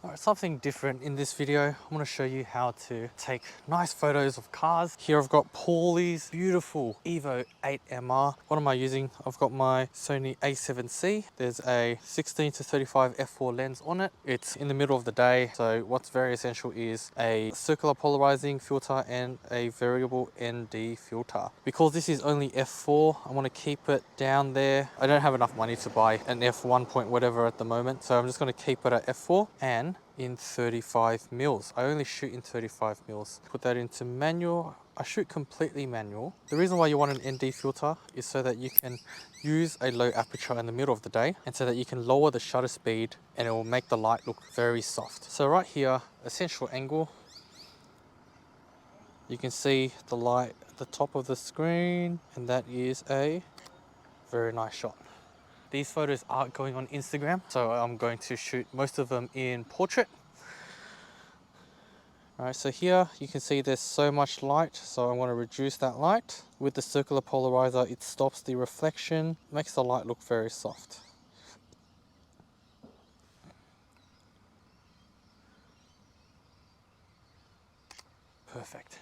Alright, something different in this video. I'm going to show you how to take nice photos of cars. Here I've got Paulie's beautiful Evo 8MR. What am I using? I've got my Sony A7C. There's a 16 to 35 f4 lens on it. It's in the middle of the day, so what's very essential is a circular polarizing filter and a variable ND filter. Because this is only f4, I want to keep it down there. I don't have enough money to buy an f1 point whatever at the moment, so I'm just going to keep it at f4 and in 35 mils. I only shoot in 35 mils. Put that into manual. I shoot completely manual. The reason why you want an ND filter is so that you can use a low aperture in the middle of the day and so that you can lower the shutter speed and it will make the light look very soft. So right here, essential angle, you can see the light at the top of the screen, and that is a very nice shot. These photos are going on Instagram, so I'm going to shoot most of them in portrait. Alright, so here you can see there's so much light, so I want to reduce that light. With the circular polarizer, it stops the reflection, makes the light look very soft. Perfect.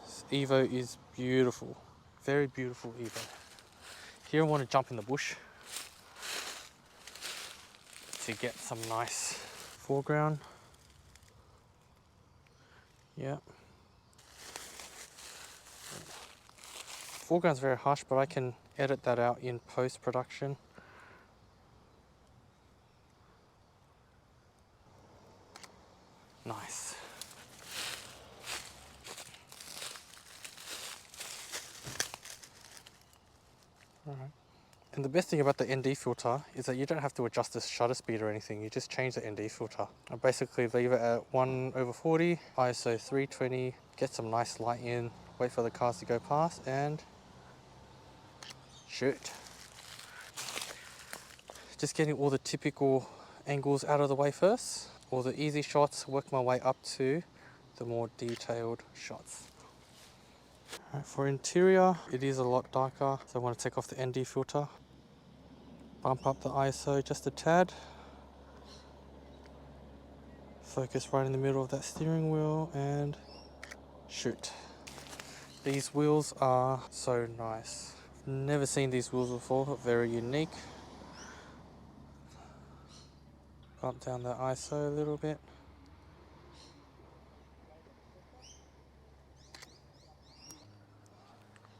This Evo is beautiful, very beautiful Evo. Here I want to jump in the bush to get some nice foreground. Yeah. Foreground's very harsh, but I can edit that out in post-production. Nice. All right. And the best thing about the ND filter is that you don't have to adjust the shutter speed or anything. You just change the ND filter. I basically leave it at 1/40, ISO 320, get some nice light in, wait for the cars to go past and shoot. Just getting all the typical angles out of the way first. All the easy shots, work my way up to the more detailed shots. Right, for interior, it is a lot darker, so I want to take off the ND filter. Bump up the ISO just a tad. Focus right in the middle of that steering wheel and shoot. These wheels are so nice. Never seen these wheels before, very unique. Bump down the ISO a little bit.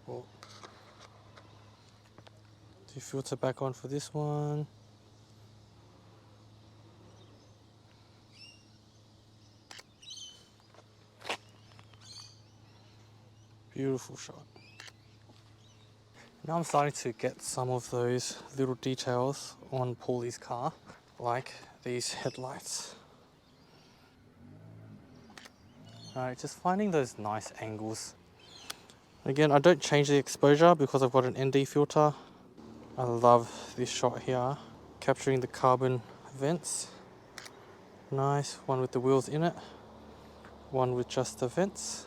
Oh. Do filter back on for this one. Beautiful shot. Now I'm starting to get some of those little details on Paulie's car, like these headlights. Alright, just finding those nice angles. Again, I don't change the exposure because I've got an ND filter. I love this shot here, capturing the carbon vents. Nice, one with the wheels in it, one with just the vents.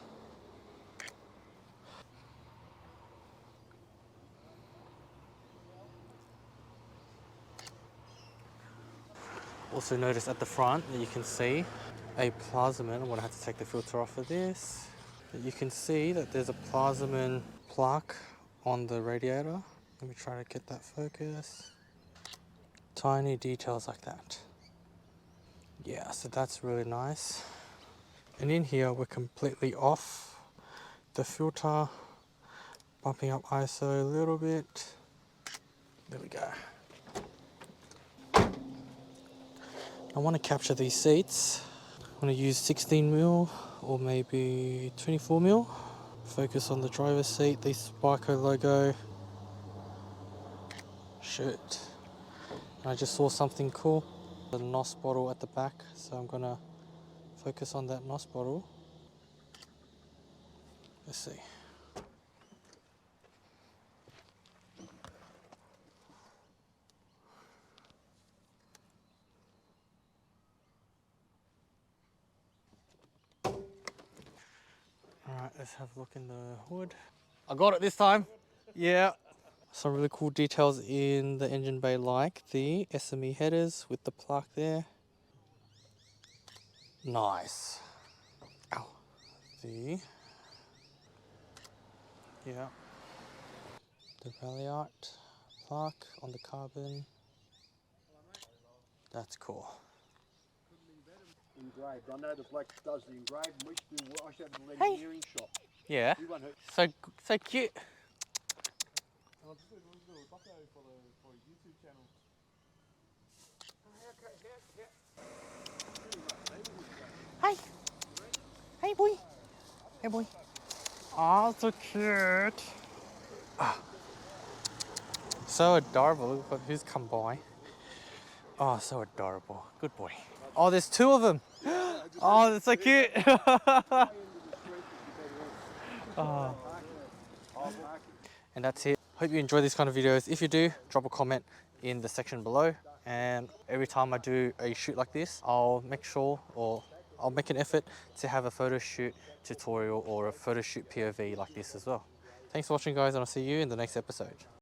Also notice at the front that you can see a plasmin. I'm going to have to take the filter off of this. But you can see that there's a plasmin plaque on the radiator. Let me try to get that focus. Tiny details like that. Yeah, so that's really nice. And in here we're completely off the filter, bumping up ISO a little bit. There we go. I want to capture these seats. I'm going to use 16mm or maybe 24mm. Focus on the driver's seat, the Sparko logo. Shoot. I just saw something cool. The NOS bottle at the back, so I'm going to focus on that NOS bottle. Let's see. Alright, let's have a look in the hood. I got it this time. Yeah. Some really cool details in the engine bay, like the SME headers with the plaque there. Nice. Ow. The Rally Art plaque on the carbon. That's cool. Engraved. I know the bloke does the engraved. We used to do, I used to have a little engineering shop. Yeah. We won't hurt. So cute. I'm just doing a little doco for a YouTube channel. Hi. Hey boy. Hey boy. Oh, so cute. Ah. So adorable. Look at who's come by. Oh, so adorable. Good boy. Oh, there's two of them. Oh, that's so cute. Oh. And that's it. Hope you enjoy these kind of videos. If you do, drop a comment in the section below. And every time I do a shoot like this, I'll make sure, or I'll make an effort to have a photo shoot tutorial or a photo shoot POV like this as well. Thanks for watching, guys, and I'll see you in the next episode.